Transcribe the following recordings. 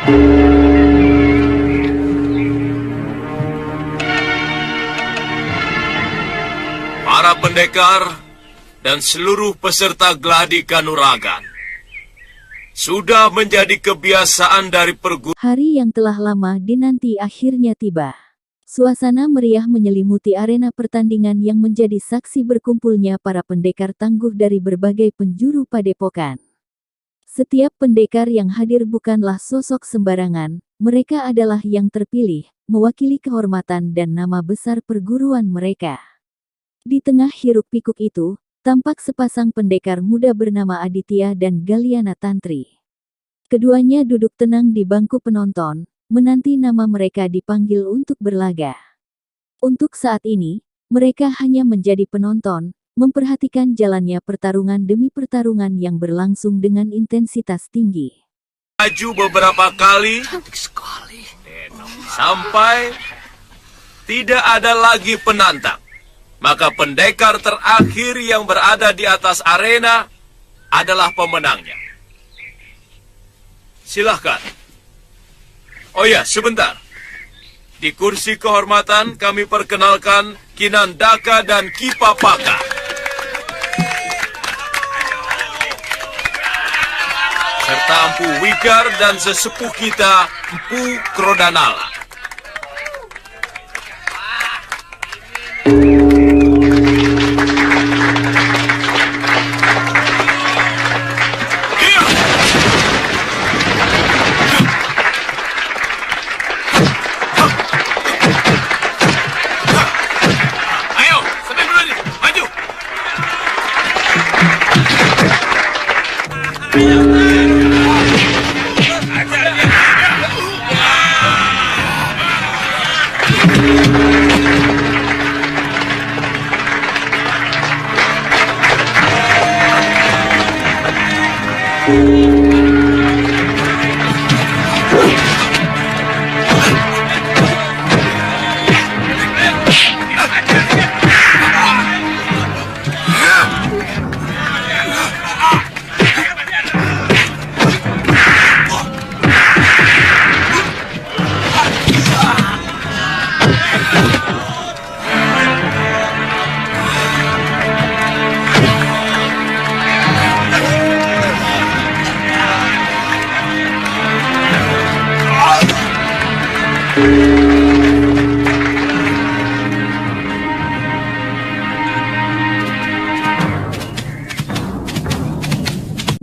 Para pendekar dan seluruh peserta gladi kanuragan, sudah menjadi kebiasaan dari perguruan. Hari yang telah lama dinanti akhirnya tiba. Suasana meriah menyelimuti arena pertandingan yang menjadi saksi berkumpulnya para pendekar tangguh dari berbagai penjuru padepokan. Setiap pendekar yang hadir bukanlah sosok sembarangan, mereka adalah yang terpilih, mewakili kehormatan dan nama besar perguruan mereka. Di tengah hiruk-pikuk itu, tampak sepasang pendekar muda bernama Aditya dan Galiana Tantri. Keduanya duduk tenang di bangku penonton, menanti nama mereka dipanggil untuk berlaga. Untuk saat ini, mereka hanya menjadi penonton, memperhatikan jalannya pertarungan demi pertarungan yang berlangsung dengan intensitas tinggi. Maju beberapa kali, sampai tidak ada lagi penantang. Maka pendekar terakhir yang berada di atas arena adalah pemenangnya. Silahkan. Oh ya, sebentar. Di kursi kehormatan kami perkenalkan Kinandaka dan Kipapaka. Serta Empu Wigar dan sesepuh kita, Empu Krodanala.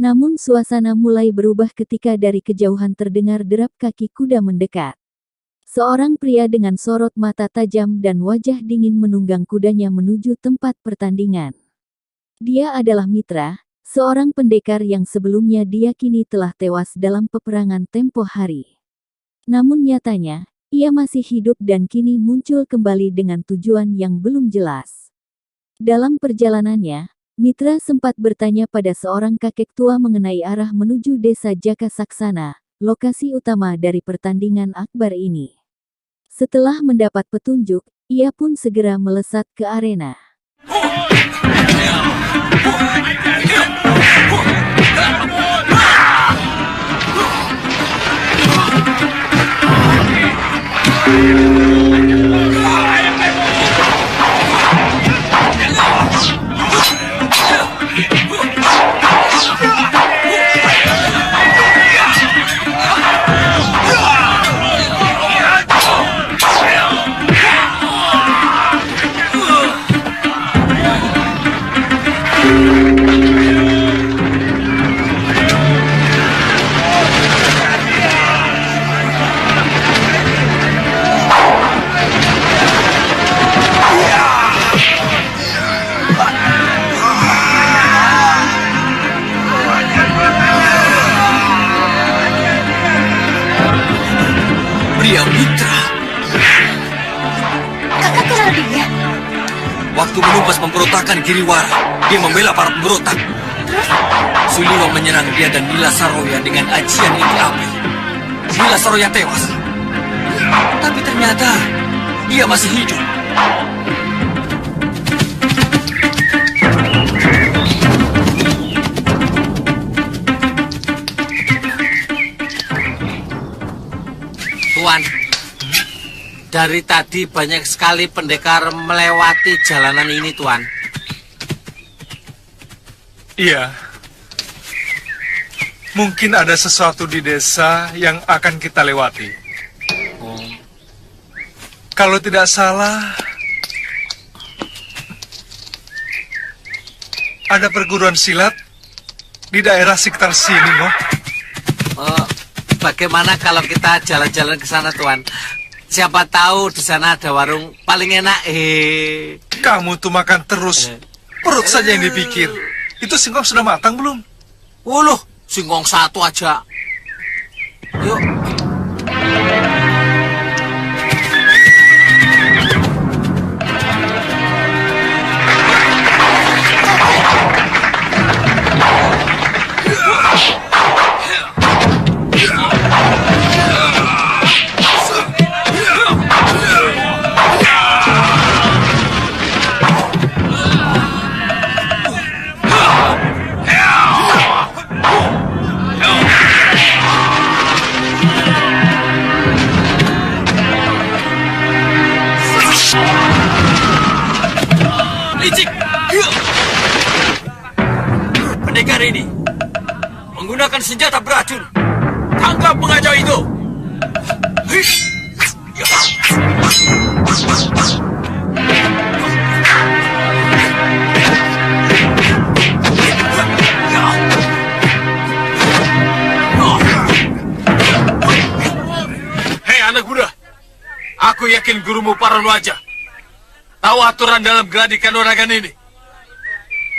Namun suasana mulai berubah ketika dari kejauhan terdengar derap kaki kuda mendekat. Seorang pria dengan sorot mata tajam dan wajah dingin menunggang kudanya menuju tempat pertandingan. Dia adalah Mitra, seorang pendekar yang sebelumnya diyakini telah tewas dalam peperangan tempo hari. Namun nyatanya, ia masih hidup dan kini muncul kembali dengan tujuan yang belum jelas. Dalam perjalanannya, Mitra sempat bertanya pada seorang kakek tua mengenai arah menuju desa Jaka Saksana, lokasi utama dari pertandingan akbar ini. Setelah mendapat petunjuk, ia pun segera melesat ke arena. Pria Mitra. Kakak kenal dia? Waktu menumpas pemberontakan Giriwara, dia membela para pemberontak. Terus? Suliwang menyerang dia dan Nila Saroya dengan ajian inti api. Nila Saroya tewas. Tapi ternyata dia masih hidup. Tuan. Dari tadi banyak sekali pendekar melewati jalanan ini, Tuan. Iya. Mungkin ada sesuatu di desa yang akan kita lewati. Kalau tidak salah, ada perguruan silat di daerah sekitar sini, Moh. Bagaimana kalau kita jalan-jalan ke sana, Tuan? Siapa tahu di sana ada warung paling enak. Kamu tuh makan terus. Perut saja yang dipikir. Itu singkong sudah matang belum? Wuluh, singkong satu aja. Yuk. Licik! Pendekar ini menggunakan senjata beracun. Tangkap pengacau itu! Hei anak muda, aku yakin gurumu Paranoaja tahu aturan dalam gladi kanuragan ini.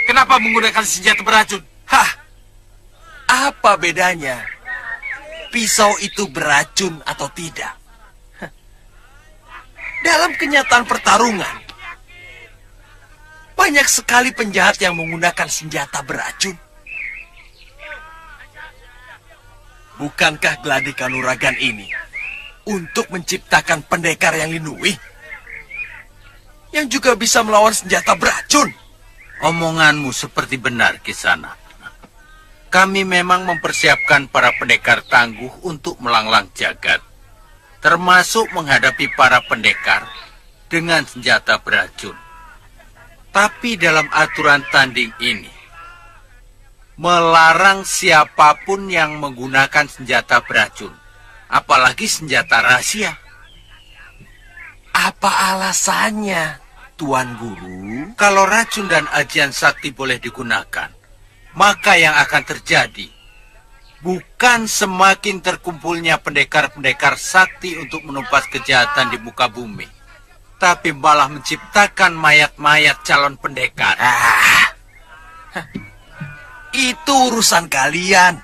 Kenapa menggunakan senjata beracun? Hah, apa bedanya? Pisau itu beracun atau tidak? Hah. Dalam kenyataan pertarungan, banyak sekali penjahat yang menggunakan senjata beracun. Bukankah gladi kanuragan ini untuk menciptakan pendekar yang linui? Yang juga bisa melawan senjata beracun? Omonganmu seperti benar, Kisana. Kami memang mempersiapkan para pendekar tangguh untuk melanglang jagat, termasuk menghadapi para pendekar dengan senjata beracun. Tapi dalam aturan tanding ini, melarang siapapun yang menggunakan senjata beracun, apalagi senjata rahasia. Apa alasannya, Tuan Guru? Kalau racun dan ajian sakti boleh digunakan, maka yang akan terjadi bukan semakin terkumpulnya pendekar-pendekar sakti untuk menumpas kejahatan di muka bumi, tapi malah menciptakan mayat-mayat calon pendekar. Itu urusan kalian.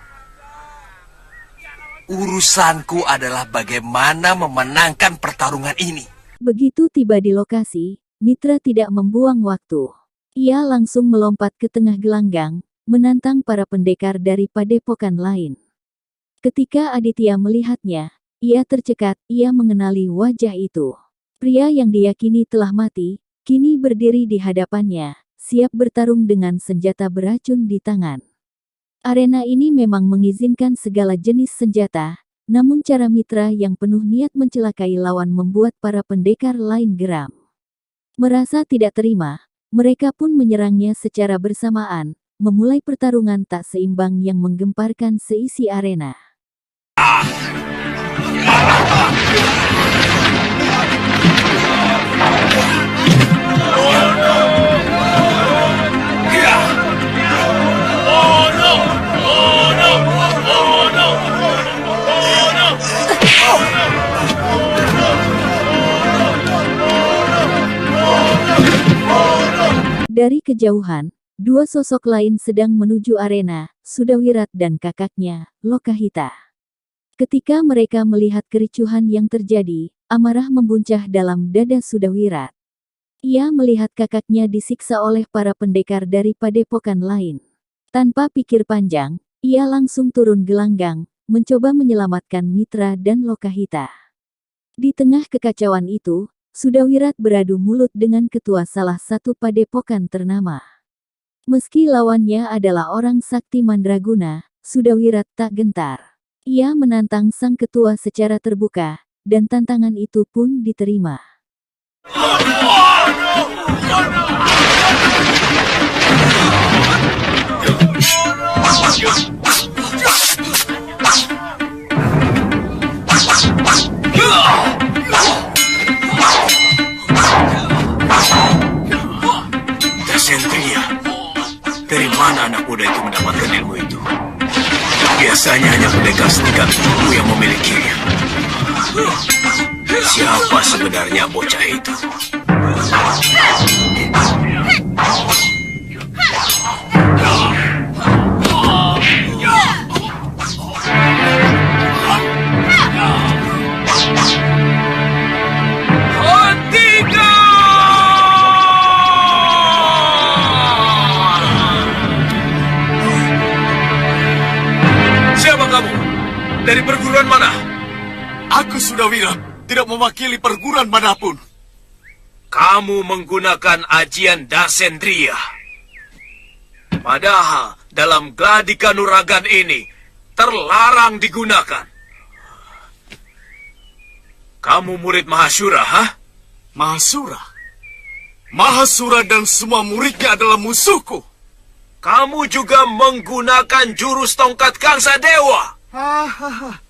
Urusanku adalah bagaimana memenangkan pertarungan ini. Begitu tiba di lokasi, Mitra tidak membuang waktu. Ia langsung melompat ke tengah gelanggang, menantang para pendekar dari padepokan lain. Ketika Aditya melihatnya, ia tercekat, ia mengenali wajah itu. Pria yang diyakini telah mati, kini berdiri di hadapannya, siap bertarung dengan senjata beracun di tangan. Arena ini memang mengizinkan segala jenis senjata, namun cara Mitra yang penuh niat mencelakai lawan membuat para pendekar lain geram. Merasa tidak terima, mereka pun menyerangnya secara bersamaan, memulai pertarungan tak seimbang yang menggemparkan seisi arena. Dari kejauhan, dua sosok lain sedang menuju arena, Sudawirat dan kakaknya, Lokahita. Ketika mereka melihat kericuhan yang terjadi, amarah membuncah dalam dada Sudawirat. Ia melihat kakaknya disiksa oleh para pendekar dari padepokan lain. Tanpa pikir panjang, ia langsung turun gelanggang, mencoba menyelamatkan Mitra dan Lokahita. Di tengah kekacauan itu, Sudawirat beradu mulut dengan ketua salah satu padepokan ternama. Meski lawannya adalah orang sakti mandraguna, Sudawirat tak gentar. Ia menantang sang ketua secara terbuka, dan tantangan itu pun diterima. Dasentria, dari mana anak muda itu mendapatkan ilmu itu? Biasanya hanya pendekar setingkat tubuh yang memilikinya. Siapa sebenarnya bocah itu? Siapa kamu? Dari perguruan mana? Aku Sudawira, tidak mewakili perguruan manapun. Kamu menggunakan ajian Dasendria. Padahal dalam gladi kanuragan ini terlarang digunakan. Kamu murid Mahasura, hah? Mahasura? Mahasura dan semua muridnya adalah musuhku. Kamu juga menggunakan jurus tongkat Kangsa Dewa. Hahaha.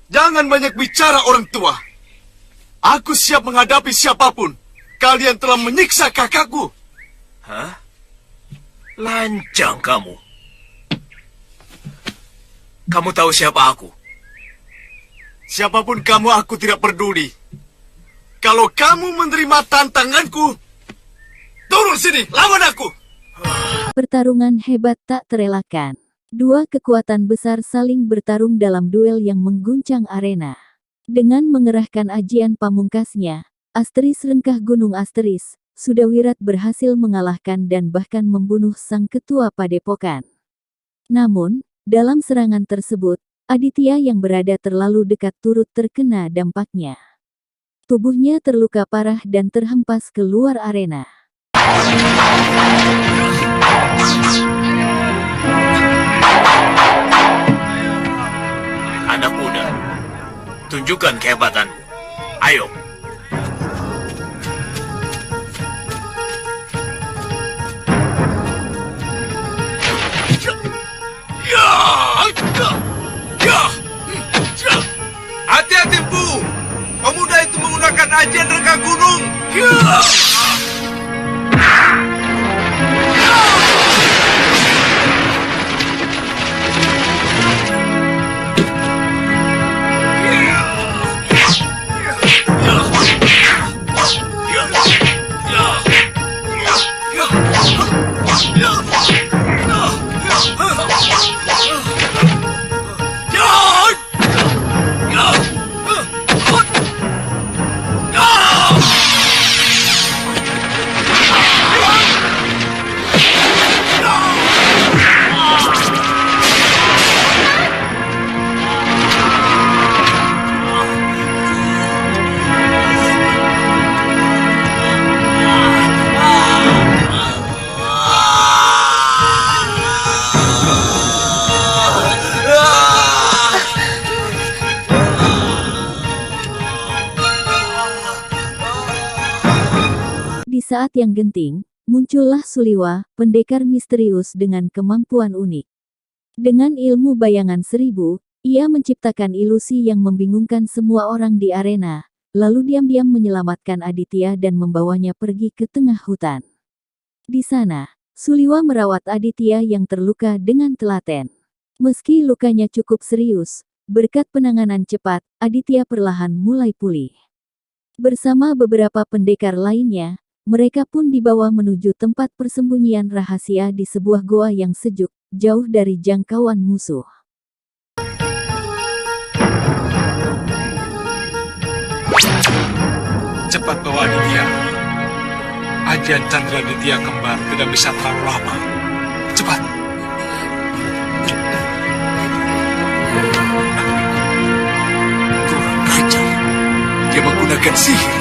Jangan banyak bicara orang tua. Aku siap menghadapi siapapun. Kalian telah menyiksa kakakku. Hah? Lancang kamu. Kamu tahu siapa aku? Siapapun kamu, aku tidak peduli. Kalau kamu menerima tantanganku, turun sini, lawan aku. Pertarungan hebat tak terelakkan. Dua kekuatan besar saling bertarung dalam duel yang mengguncang arena. Dengan mengerahkan ajian pamungkasnya, Asteris Rengkah Gunung Asteris, Sudawirat berhasil mengalahkan dan bahkan membunuh sang ketua padepokan. Namun, dalam serangan tersebut, Aditya yang berada terlalu dekat turut terkena dampaknya. Tubuhnya terluka parah dan terhempas keluar arena. Anak muda, tunjukkan kehebatanmu. Ayo. Hati-hati, Bu. Pemuda itu menggunakan ajian Rengkah Gunung. Di saat yang genting, muncullah Suliwa, pendekar misterius dengan kemampuan unik. Dengan ilmu bayangan 1000, ia menciptakan ilusi yang membingungkan semua orang di arena, lalu diam-diam menyelamatkan Aditya dan membawanya pergi ke tengah hutan. Di sana, Suliwa merawat Aditya yang terluka dengan telaten. Meski lukanya cukup serius, berkat penanganan cepat, Aditya perlahan mulai pulih. Bersama beberapa pendekar lainnya, mereka pun dibawa menuju tempat persembunyian rahasia di sebuah goa yang sejuk, jauh dari jangkauan musuh. Cepat bawa Aditya. Ajian Chandra Aditya kembar tidak bisa terlalu lama. Cepat. Kurang ajar. Dia menggunakan sihir.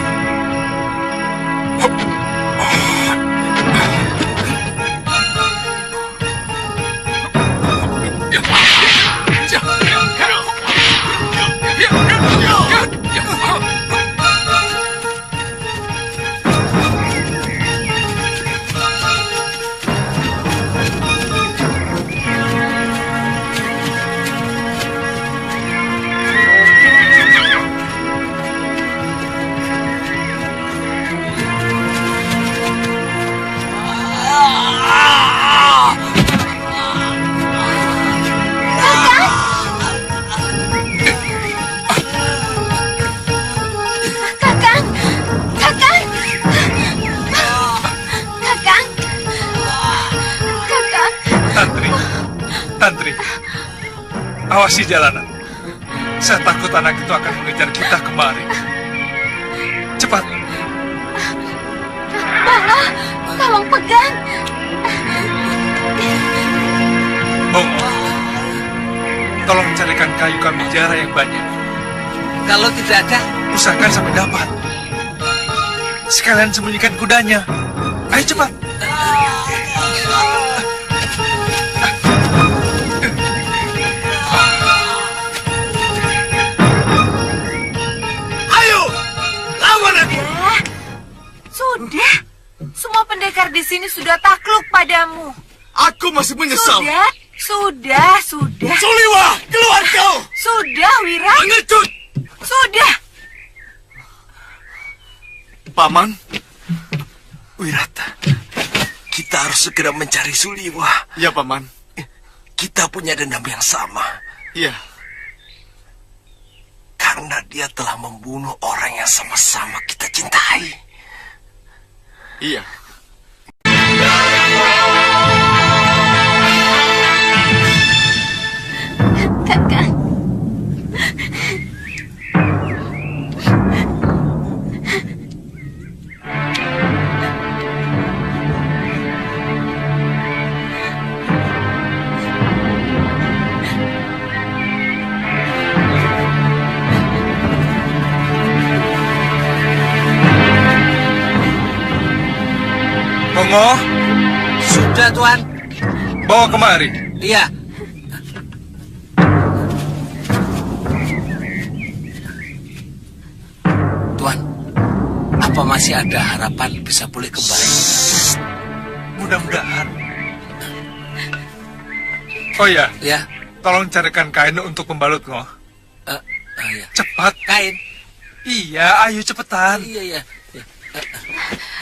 Awasi jalanan. Saya takut anak itu akan mengejar kita kemari. Cepat. Bala, tolong pegang. Bongo, tolong carikan kayu kamijara yang banyak. Kalau tidak ada, Usahakan sampai dapat. Sekalian sembunyikan kudanya. Ayo cepat. Ayo, lawan aku. Sudah. Semua pendekar di sini sudah takluk padamu. Aku masih menyesal. Sudah. Suliwa, keluar kau. Sudah, Wira. Pengecut. Sudah. Paman, Wirata, kita harus segera mencari Suliwa. Ya, Paman. Kita punya dendam yang sama. Iya. Karena dia telah membunuh orang yang sama-sama kita cintai. Iya. Kakak. Bongo, sudah Tuan. bawa kemari. Iya. Tuan, apa masih ada harapan bisa pulih kembali? Mudah-mudahan. Oh ya, Ya, tolong carikan kain untuk membalut, Ngo. iya. Cepat. Kain. Iya, ayo cepetan. Iya.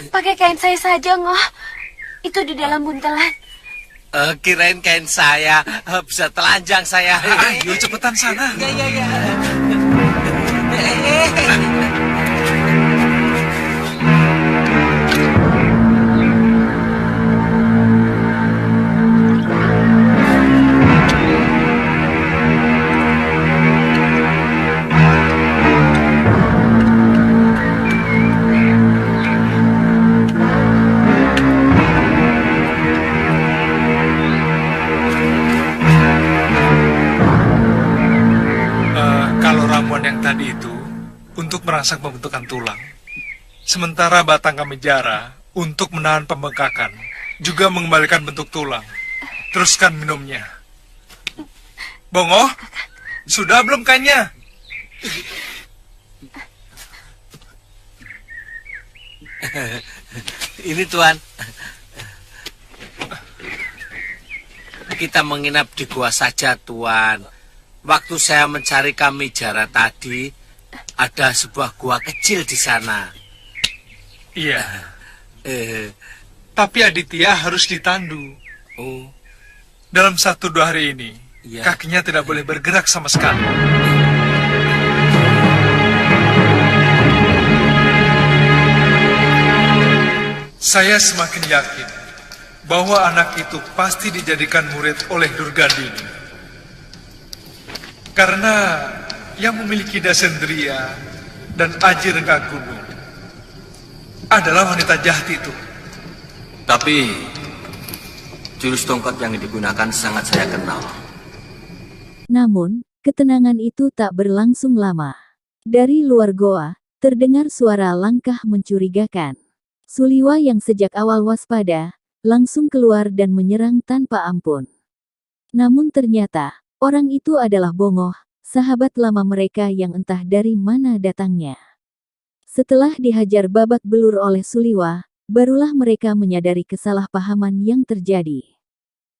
Pakai kain saya saja, Ngoh. Itu di dalam buntelan. Kirain kain saya bisa telanjang saya. Ayo cepetan sana. Iya. Kalau ramuan yang tadi itu untuk merangsang pembentukan tulang, sementara batang kamijara untuk menahan pembengkakan, juga mengembalikan bentuk tulang. Teruskan minumnya. Bongo, sudah belum kainnya? Ini Tuan. Kita menginap di gua saja Tuan. Waktu saya mencari kamijara tadi, ada sebuah gua kecil di sana. Iya. Tapi Aditya harus ditandu. Oh, Dalam 1-2 hari ini, Iya. kakinya tidak boleh bergerak sama sekali. Saya semakin yakin bahwa anak itu pasti dijadikan murid oleh Durgandini. Karena yang memiliki Dasendria dan Aji Rengga Gunung adalah wanita jahat itu. Tapi jurus tongkat yang digunakan sangat saya kenal. Namun, ketenangan itu tak berlangsung lama. Dari luar goa, terdengar suara langkah mencurigakan. Suliwa yang sejak awal waspada, langsung keluar dan menyerang tanpa ampun. Namun ternyata, orang itu adalah Bongo, sahabat lama mereka yang entah dari mana datangnya. Setelah dihajar babak belur oleh Suliwa, barulah mereka menyadari kesalahpahaman yang terjadi.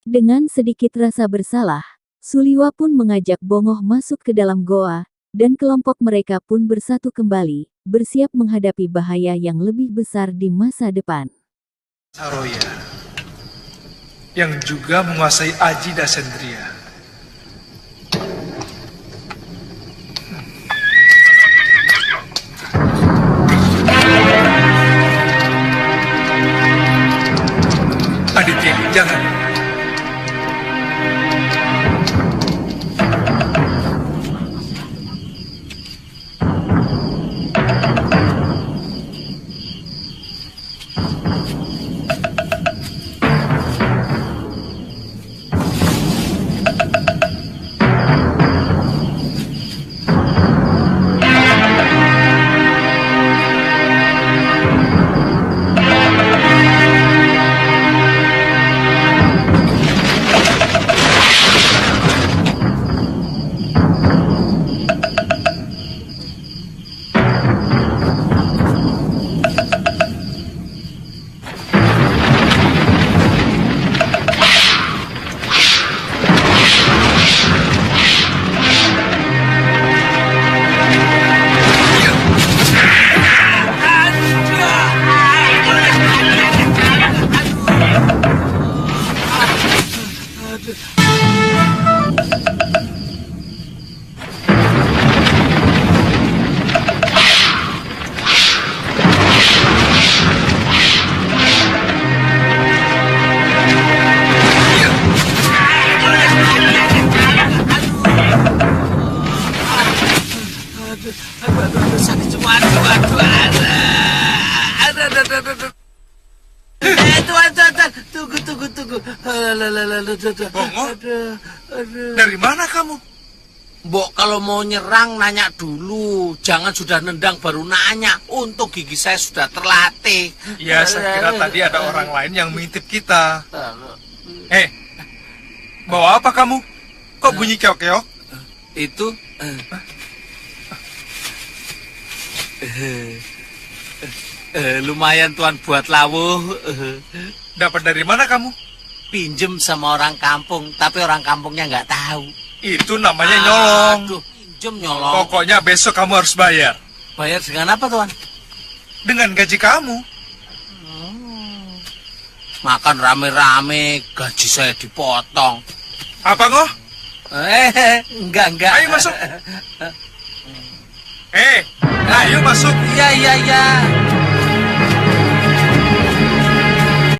Dengan sedikit rasa bersalah, Suliwa pun mengajak Bongo masuk ke dalam goa, dan kelompok mereka pun bersatu kembali, bersiap menghadapi bahaya yang lebih besar di masa depan. Saroya, yang juga menguasai Aji Dasendria. Aditya, jangan. Sakit semua, aduh. Tuan, tunggu. Bongo? Dari mana kamu? Mbok kalau mau nyerang nanya dulu, jangan sudah nendang baru nanya. Untuk gigi saya sudah terlatih. Ya, saya kira tadi ada orang lain yang mengintip kita. Bawa apa kamu? Kok bunyi keok-keok? Itu lumayan tuan buat lawuh. Dapat dari mana kamu? Pinjem sama orang kampung, tapi orang kampungnya nggak tahu. Itu namanya nyolong. Aduh, pinjem nyolong. Pokoknya besok kamu harus bayar. Bayar dengan apa tuan? Dengan gaji kamu. Makan rame-rame, gaji saya dipotong. Apa ngoh? Enggak. Ayo masuk. Ayo masuk. Iya.